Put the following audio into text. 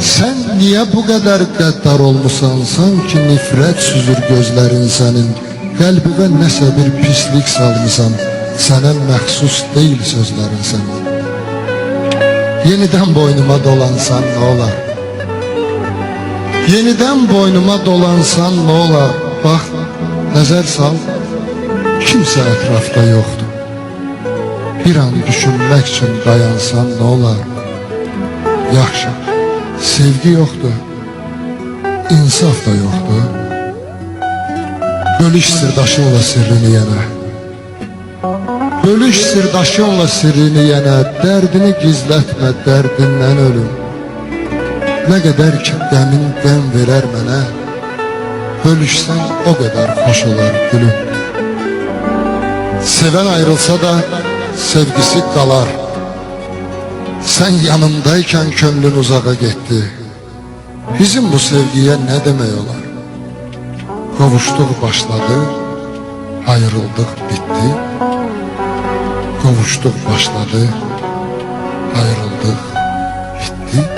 Sen niye bu kadar qəddar olmusan? Sanki nifrət süzür gözlərin sənin. Qəlbivə nəsə bir pislik salmısan. Sənə məxsus deyil sözlərin sənin. Yenidən boynuma dolansan nə olar? Yenidən boynuma dolansan nə olar? Bax, nəzər sal, kimsə ətrafda yoxdur. Bir an düşünmək üçün dayansan nə olar? Yaxşı, sevgi yoxdur, insaf da yoxdur. Bölüş sirdaşınla sirrini yenə. Bölüş sirdaşınla sirrini yenə. Dərdini gizlətmə, dərdindən ölüm. Nə qədər ki qəmin qəm verər mənə, bölüşsən o qədər xoş olar gülüm. Sevən ayrılsa da sevgisi qalar. Sən yanımdayken könlün uzağa getdi. Bizim bu sevgiye ne demək olar? Qovuşduq başladı, ayrıldıq bitti. Qovuşduq başladı, ayrıldıq bitti.